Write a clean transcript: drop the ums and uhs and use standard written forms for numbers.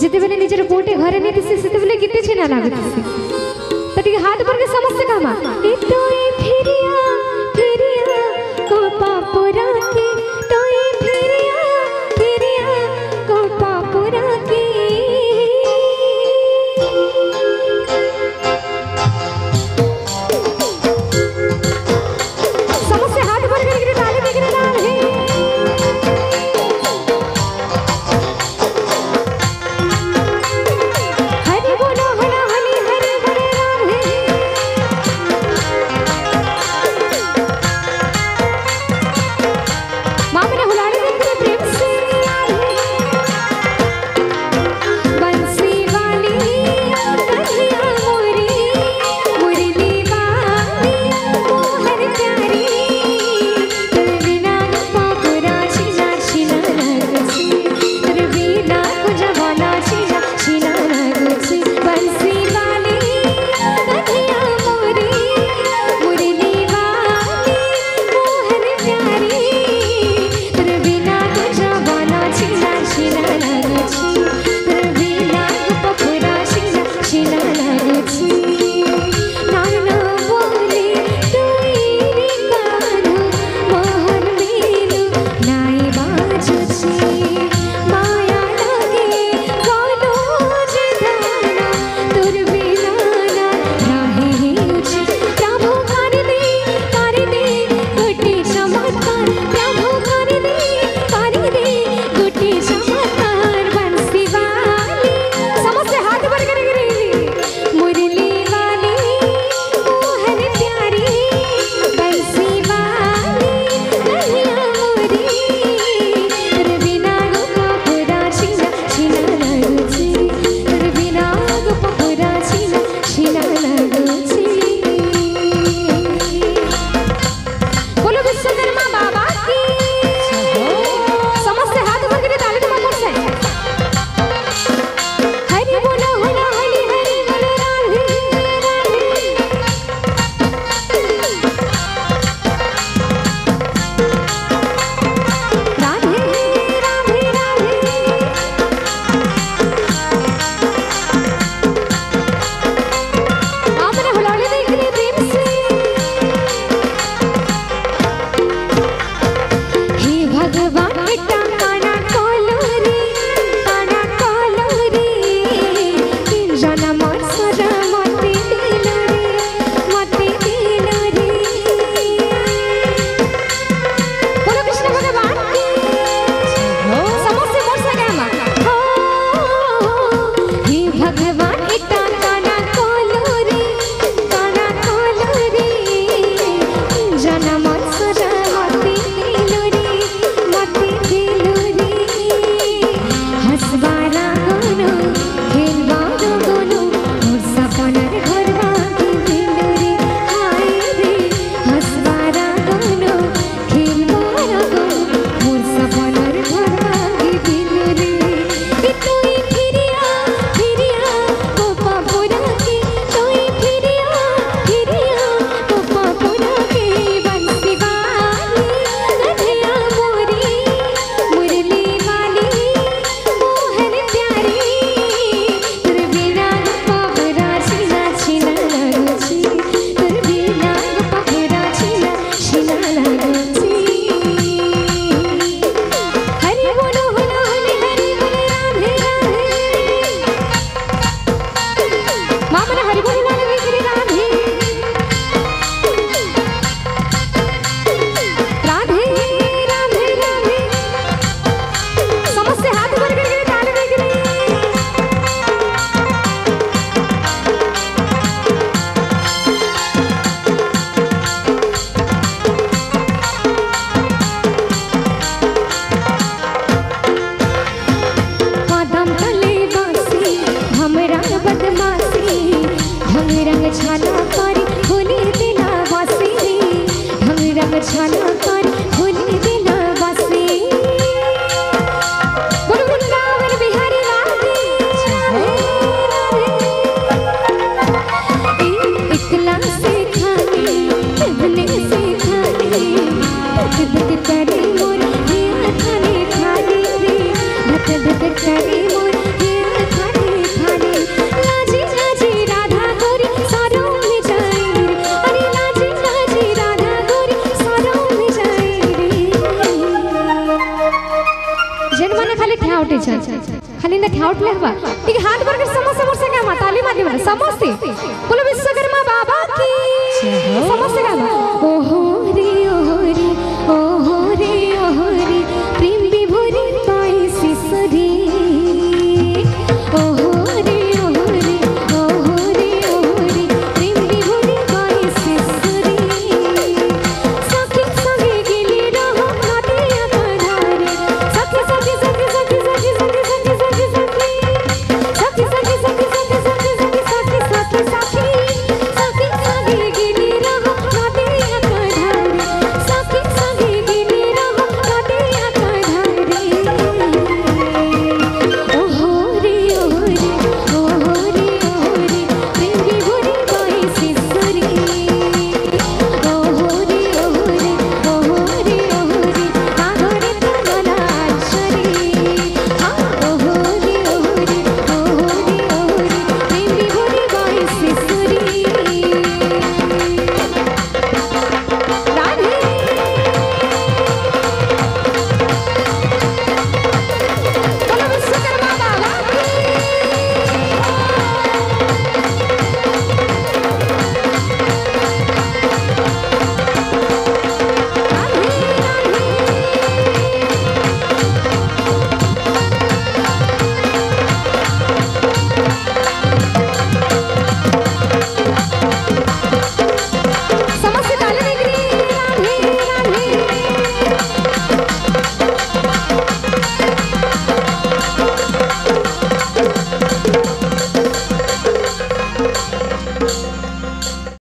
जितेबेले निजर पोटे घरे नहीं दिसे सेतेबेले गीते छेना लागुतिसे त टिके हाथ पर के समस्या कामा एतोई फिरिया फिरिया को पापुरा के तोई फिरिया फिरिया को पापुरा के समस्या हाथ पर के ताली बिगड़े डाल है छाना करी होली दिना वासी ढंग रंग छाना करी होली दिना वासी बोल वृंदावन बिहारी राधे इकला से खाने इतने से खाने धक धक करे मोर हिया खाने खाने रे धक धक करे मोर हिया खाने खाने लाजी लाजी राधा गोरी सारों में जाए रे अरे लाजी लाजी राधा गोरी सारों में जाए रे जन माने खाली ठाउटे छ खाली ना ठाउट लेबा ठीक हाथ भर के समोसा समोसा का ताली मारी समोसे बोलो विश्वकर्मा बाबा की समोसा का